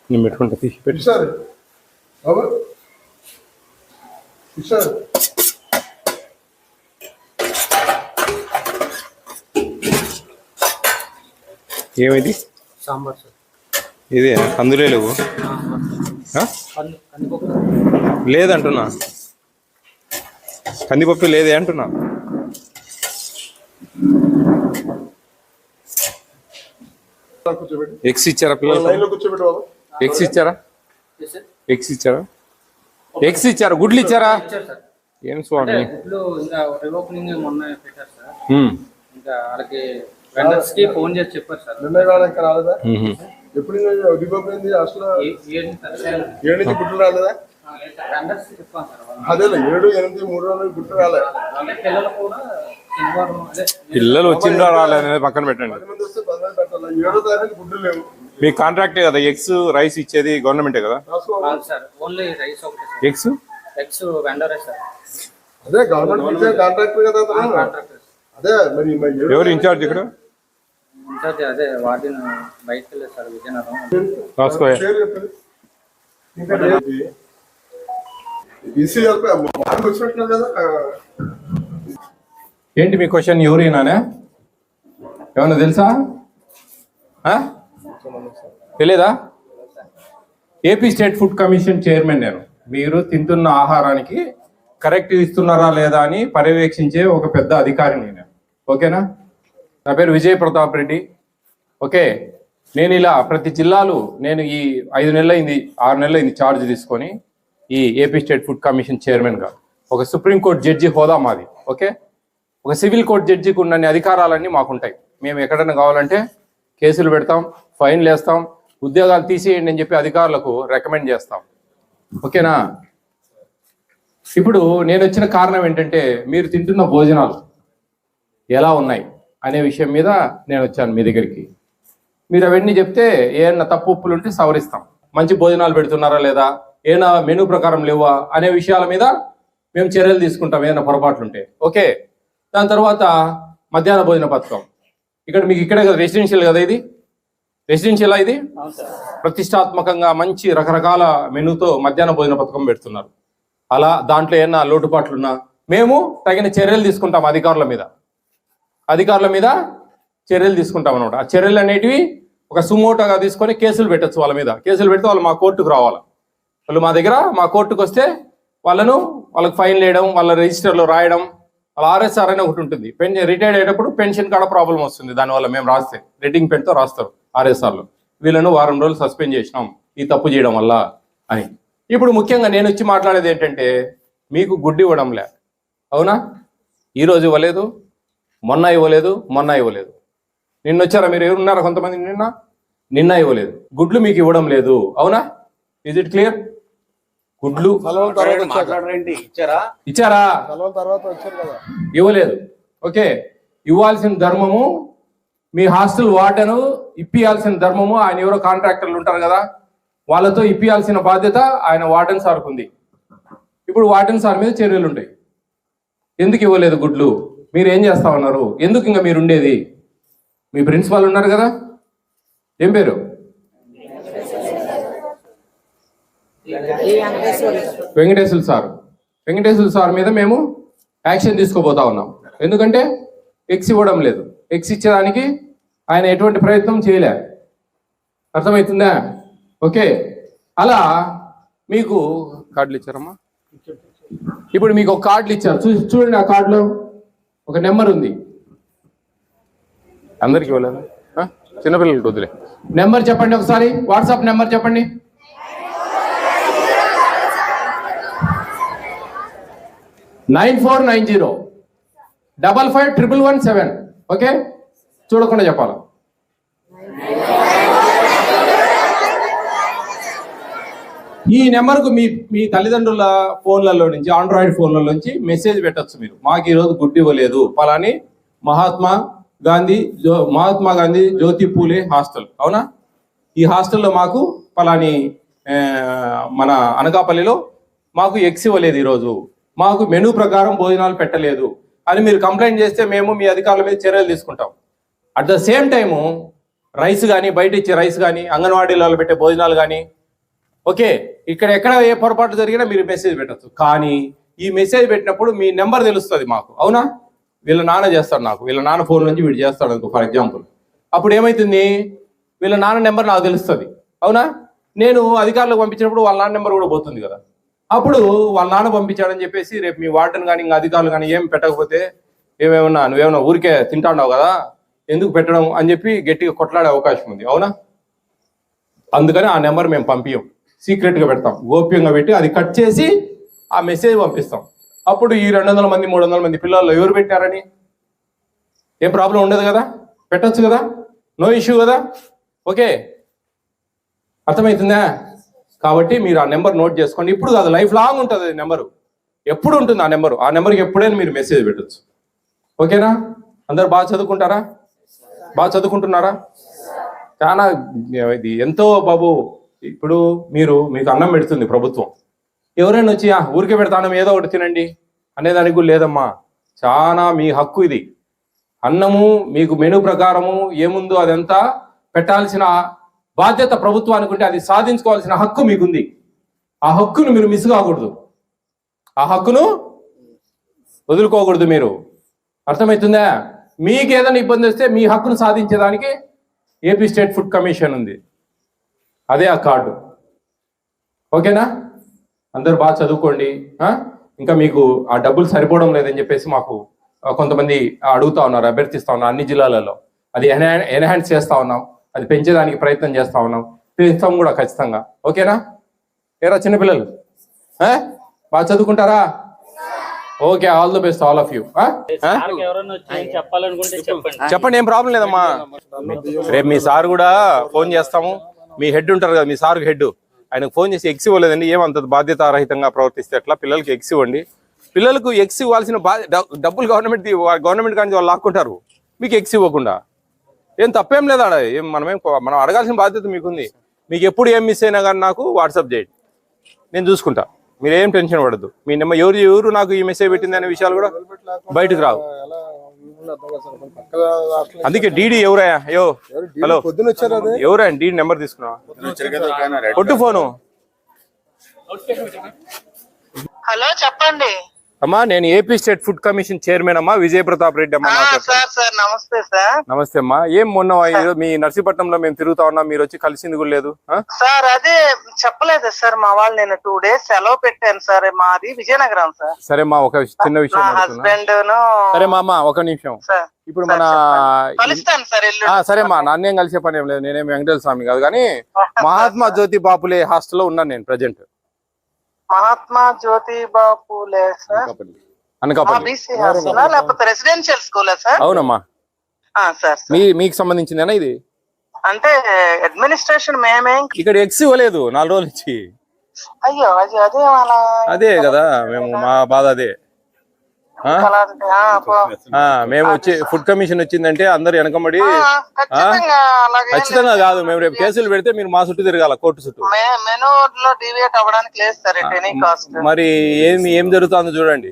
నేను పెట్టుకుంటా, తీసి పెట్టు సార్. సార్ ఏమైంది? సాంబార్ సార్. ఇదే అందులో లేవు లేదంటున్నా, కందిపప్పు లేదే అంటున్నా. ఎగ్స్ ఇచ్చారా పిల్లలు? ఎగ్స్ ఇచ్చారా? ఎగ్స్ ఇచ్చారా? ఎగ్స్ ఇచ్చారా? గుడ్లు ఇచ్చారా? ఏం స్వామి, ఇంకా వాళ్ళకి వెండర్స్ కి ఫోన్ చేసి చెప్పారు సార్. ఎప్పుడు అసలు 7 నుంచి గుడ్లు రాలేదా? అదే 7, 8, 3 రోజులు గుడ్లు రాలేదు. పిల్లలు వచ్చిందో రాలేదు పక్కన పెట్టండి. 10 మంది వస్తే 10 మంది పెట్టాలి. 7వ తారీఖు గుడ్లు లేవు. మీ కాంట్రాక్టే కదా, ఎగ్స్ రైస్ ఇచ్చేది గవర్నమెంటే కదా. ఎగ్స్ వెండరే సార్. అదే గవర్నమెంట్ కాంట్రాక్టర్ కదా. అదే మరి ఎవరు ఇన్ఛార్జ్ ఇక్కడ? అదే వాటిని బయటకు వెళ్ళారు సార్, విజయనగరం. ఏంటి మీ క్వశ్చన్? ఎవరైనానే ఏమన్నా తెలుసా? తెలీదా? AP state food commission chairman నేను. మీరు తింటున్న ఆహారానికి కరెక్ట్ ఇస్తున్నారా లేదా అని పర్యవేక్షించే ఒక పెద్ద అధికారిని నేను. ఓకేనా? నా పేరు విజయ్ ప్రతాప్ రెడ్డి. ఓకే, నేను ఇలా ప్రతి జిల్లాలు నేను ఈ 5 నెలలు అయింది, 6 నెలలు అయింది ఛార్జ్ తీసుకొని ఈ ఏపీ స్టేట్ ఫుడ్ కమిషన్ చైర్మన్గా. ఒక సుప్రీంకోర్టు జడ్జి హోదా మాది. ఓకే, ఒక సివిల్ కోర్టు జడ్జికి ఉన్న అధికారాలన్నీ మాకుంటాయి. మేము ఎక్కడైనా కావాలంటే కేసులు పెడతాం, ఫైన్లు వేస్తాం, ఉద్యోగాలు తీసేయండి అని చెప్పి అధికారులకు రికమెండ్ చేస్తాం. ఓకేనా? ఇప్పుడు నేను వచ్చిన కారణం ఏంటంటే మీరు తింటున్న భోజనాలు ఎలా ఉన్నాయి అనే విషయం మీద నేను వచ్చాను మీ దగ్గరికి. మీరు అవన్నీ చెప్తే ఏమన్నా తప్పు ఉప్పులు ఉంటే సవరిస్తాం. మంచి భోజనాలు పెడుతున్నారా లేదా, ఏమైనా మెనూ ప్రకారం లేవా అనే విషయాల మీద మేము చర్యలు తీసుకుంటాం ఏదైనా పొరపాట్లు ఉంటే. ఓకే, దాని తర్వాత మధ్యాహ్న భోజన పథకం. ఇక్కడ మీకు ఇక్కడే కదా రెసిడెన్షియల్ కదా, ఇది రెసిడెన్షియల్. ఇది ప్రతిష్టాత్మకంగా మంచి రకరకాల మెనూతో మధ్యాహ్న భోజన పథకం పెడుతున్నారు. అలా దాంట్లో ఏమన్నా లోటుపాట్లున్నా మేము తగిన చర్యలు తీసుకుంటాం అధికారుల మీద చర్యలు తీసుకుంటాం అనమాట. ఆ చర్యలు అనేటివి ఒక సుమోటోగా తీసుకొని కేసులు పెట్టచ్చు వాళ్ళ మీద. కేసులు పెడితే వాళ్ళు మా కోర్టుకు రావాలి. వాళ్ళు మా కోర్టుకు వస్తే వాళ్ళకి ఫైన్ వేయడం, వాళ్ళ రిజిస్టర్లో రాయడం. వాళ్ళ ఆర్ఎస్ఆర్ అనే ఒకటి ఉంటుంది. రిటైర్డ్ అయ్యేటప్పుడు పెన్షన్ కాడ ప్రాబ్లం వస్తుంది. దానివల్ల మేము రాస్తే రెడ్డింగ్ పెన్తో రాస్తారు ఆర్ఎస్ఆర్లో, వీళ్ళను వారం రోజులు సస్పెండ్ చేసినాం ఈ తప్పు చేయడం వల్ల అని. ఇప్పుడు ముఖ్యంగా నేను వచ్చి మాట్లాడేది ఏంటంటే, మీకు గుడ్డు ఇవ్వడం లే, అవునా? ఈరోజు ఇవ్వలేదు, మొన్న ఇవ్వలేదు. నిన్న వచ్చారా మీరు? ఎవరున్నారా? కొంతమంది నిన్న ఇవ్వలేదు. గుడ్లు మీకు ఇవ్వడం లేదు, అవునా? Is it clear? గుడ్లు ఇచ్చారా? ఇవ్వలేదు. ఓకే, ఇవ్వాల్సిన ధర్మము మీ హాస్టల్ వార్డెను ఇప్పియాల్సిన ధర్మము ఆయన ఎవరో కాంట్రాక్టర్లు ఉంటారు కదా, వాళ్ళతో ఇప్పియాల్సిన బాధ్యత ఆయన వార్డెన్ సార్కు ఉంది. ఇప్పుడు వార్డెన్ సార్ మీద చర్యలు ఉంటాయి. ఎందుకు ఇవ్వలేదు గుడ్లు? మీరు ఏం చేస్తా ఉన్నారు? ఎందుకు ఇంకా మీరు ఉండేది? మీ ప్రిన్సిపాల్ ఉన్నారు కదా, ఏం పేరు? వెంకటేశ్వర సార్ మీద మేము యాక్షన్ తీసుకోబోతా ఉన్నాం. ఎందుకంటే ఎక్స్ ఇవ్వడం లేదు. ఎక్స్ ఇచ్చేదానికి ఆయన ఎటువంటి ప్రయత్నం చేయలే. అర్థమవుతుందా? ఓకే, అలా మీకు కార్డులు ఇచ్చారమ్మా. ఇప్పుడు మీకు ఒక కార్డులు ఇచ్చారు, చూడండి. ఆ కార్డులో ఒక నెంబర్ ఉంది. అందరికి ఇవ్వలేదు, చిన్నపిల్లలకి వదిలే. నెంబర్ చెప్పండి ఒకసారి, వాట్సాప్ నెంబర్ చెప్పండి. 9490551117. ఓకే, చూడకుండా చెప్పాలి. ఈ నెంబర్కు మీ తల్లిదండ్రుల ఫోన్లలో నుంచి, ఆండ్రాయిడ్ ఫోన్లలో నుంచి మెసేజ్ పెట్టచ్చు మీరు. మాకు ఈరోజు గుడ్డు ఇవ్వలేదు, పలాని మహాత్మా గాంధీ జ్యోతి పూలే హాస్టల్, అవునా? ఈ హాస్టల్లో మాకు పలాని మన అనకాపల్లిలో మాకు ఎగ్స్ ఇవ్వలేదు, ఈరోజు మాకు మెనూ ప్రకారం భోజనాలు పెట్టలేదు అని మీరు కంప్లైంట్ చేస్తే మేము మీ అధికారుల మీద చర్యలు తీసుకుంటాం. At the same time rice కానీ, బయట ఇచ్చే రైస్ కానీ, అంగన్వాడీలలో పెట్టే భోజనాలు కానీ, ఓకే, ఇక్కడ ఎక్కడ ఏ పొరపాటు జరిగినా మీరు మెసేజ్ పెట్టచ్చు. కానీ ఈ మెసేజ్ పెట్టినప్పుడు మీ నెంబర్ తెలుస్తుంది మాకు, అవునా? వీళ్ళ నాన్న చేస్తాడు, నాకు వీళ్ళ నాన్న ఫోన్ నుంచి వీడు చేస్తాడు అనుకో ఫర్ ఎగ్జాంపుల్. అప్పుడు ఏమవుతుంది, వీళ్ళ నాన్న నెంబర్ నాకు తెలుస్తుంది, అవునా? నేను అధికారులకు పంపించినప్పుడు వాళ్ళ నాన్న నెంబర్ కూడా పోతుంది కదా. అప్పుడు వాళ్ళ నాన్న పంపించాడని చెప్పేసి రేపు మీ వార్డెన్ కానీ ఇంకా అధికారులు కానీ ఏం పెట్టకపోతే నువ్వేమన్నా ఊరికే తింటాన్నావు కదా, ఎందుకు పెట్టడం అని చెప్పి గట్టిగా కొట్లాడే అవకాశం ఉంది, అవునా? అందుకని ఆ నెంబర్ మేము పంపించాం, సీక్రెట్గా పెడతాం, గోప్యంగా పెట్టి అది కట్ చేసి ఆ మెసేజ్ పంపిస్తాం. అప్పుడు ఈ 200 మంది 300 మంది పిల్లల్లో ఎవరు పెట్టారని ఏం ప్రాబ్లం ఉండదు కదా, పెట్టచ్చు కదా, నో ఇష్యూ కదా. ఓకే, అర్థమవుతుందా? కాబట్టి మీరు ఆ నెంబర్ నోట్ చేసుకోండి. ఇప్పుడు కాదు, లైఫ్ లాంగ్ ఉంటుంది నెంబరు, ఎప్పుడు ఉంటుంది ఆ నెంబరు. ఆ నెంబర్కి ఎప్పుడైనా మీరు మెసేజ్ పెట్టచ్చు. ఓకేనా? అందరు బాగా చదువుకుంటారా? బాగా చదువుకుంటున్నారా? చాలా ఇది ఎంతో బాబు. ఇప్పుడు మీకు అన్నం పెడుతుంది ప్రభుత్వం, ఎవరైనా వచ్చి ఊరికే పెడతాను ఏదో ఒకటి తినండి అనేదానికి కూడా లేదమ్మా. చాలా మీ హక్కు ఇది. అన్నము మీకు మెనూ ప్రకారము ఏముందో అదంతా పెట్టాల్సిన బాధ్యత ప్రభుత్వానికి ఉంటే అది సాధించుకోవాల్సిన హక్కు మీకుంది. ఆ హక్కును మీరు మిస్ కాకూడదు, ఆ హక్కును వదులుకోకూడదు మీరు. అర్థమవుతుందా? మీకు ఏదైనా ఇబ్బంది వస్తే మీ హక్కును సాధించేదానికి ఏపీ స్టేట్ ఫుడ్ కమిషన్ ఉంది, అదే ఆ కార్డు. ఓకేనా? అందరూ బాగా చదువుకోండి. ఇంకా మీకు ఆ డబ్బులు సరిపోవడం లేదని చెప్పేసి మాకు కొంతమంది అడుగుతా ఉన్నారు, అభ్యర్థిస్తా ఉన్నారు అన్ని జిల్లాలలో. అది ఎన్హాన్స్ చేస్తా ఉన్నాం, అది పెంచేదానికి ప్రయత్నం చేస్తా ఉన్నాం, పెంచుతాం కూడా ఖచ్చితంగా. ఓకేనా? ఏరా చిన్నపిల్లలు బాగా చదువుకుంటారా? Okay, all the best all of you. చెప్పండి, ఏం ప్రాబ్లం లేదమ్మా. రేపు మీ సార్ కూడా ఫోన్ చేస్తాము, మీ హెడ్ ఉంటారు కదా, మీ సార్ హెడ్, ఆయనకు ఫోన్ చేసి ఎక్స్ ఇవ్వలేదండి, ఏమంత బాధ్యతారహితంగా ప్రవర్తిస్తే ఎట్లా, పిల్లలకి ఎక్స్ ఇవ్వండి. పిల్లలకు ఎక్స్ ఇవ్వాల్సిన డబ్బులు గవర్నమెంట్ కానీ వాళ్ళు లాక్కుంటారు, మీకు ఎక్స్ ఇవ్వకుండా. ఏం తప్పేం లేదా, మనం అడగాల్సిన బాధ్యత మీకుంది. మీకు ఎప్పుడు ఏం మిస్ అయినా కానీ నాకు వాట్సాప్ చేయండి, నేను చూసుకుంటా. మీరు ఏం టెన్షన్ పడద్దు. మీ నెంబర్ ఎవరు నాకు ఈ మెసేజ్ పెట్టింది అనే విషయాలు కూడా బయటకు రావు. అందుకే డీడీ ఎవరయ్యా? హలో, ఎవరా డీడీ నెంబర్ తీసుకున్నావా? కొట్టు ఫోను. హలో, చెప్పండి అమ్మా. నేను AP state food commission chairman అమ్మా, విజయ ప్రతాప్ రెడ్డి అమ్మా. సార్ నమస్తే సార్. నమస్తే అమ్మా. ఏం మొన్న మీ నర్సీపట్నంలో మేము తిరుగుతా ఉన్నాం, మీరు వచ్చి కలిసింది కూడా లేదు సార్. అదే చెప్పలేదు సార్, మా వాళ్ళు నేను 2 days సెలవు పెట్టాను సార్. మాది విజయనగరం సార్. సరే మా ఒక చిన్న విషయం హస్బెండ్. సరే మా అమ్మ ఒక నిమిషం. ఇప్పుడు మన కలుస్తాను సార్. సరే మా నాన్నేం కలిసే పని ఏం లేదు, నేనేం వెంకటేశ్వర స్వామి కాదు కానీ మహాత్మా జ్యోతి బాపులే హాస్టల్లో ఉన్నాను నేను ప్రజెంట్. మహాత్మా జ్యోతిబా పూలే సార్, అనకాపల్లి. లేకపోతే రెసిడెన్షియల్ స్కూలా సార్? అవునమ్మా. సార్ మీకు సంబంధించిందేనా ఇది? అంటే అడ్మినిస్ట్రేషన్ మేమేం ఇక్కడ ఎక్స్ ఇవ్వలేదు 4 రోజుల నుంచి. అయ్యో, అదే కదా మేము మా బాధ అదే. మేము వచ్చి ఫుడ్ కమిషన్ వచ్చిందంటే అందరు వెనకబడి, ఖచ్చితంగా కాదు, మేము రేపు కేసులు పెడితే మీరు మా చుట్టూ తిరగాల, కోర్టు చుట్టూ. మెనూ లో డివియేట్ అవ్వడానికి లేదు సార్ ఎట్ ఎనీ కాస్ట్. మరి ఏం జరుగుతుందో చూడండి.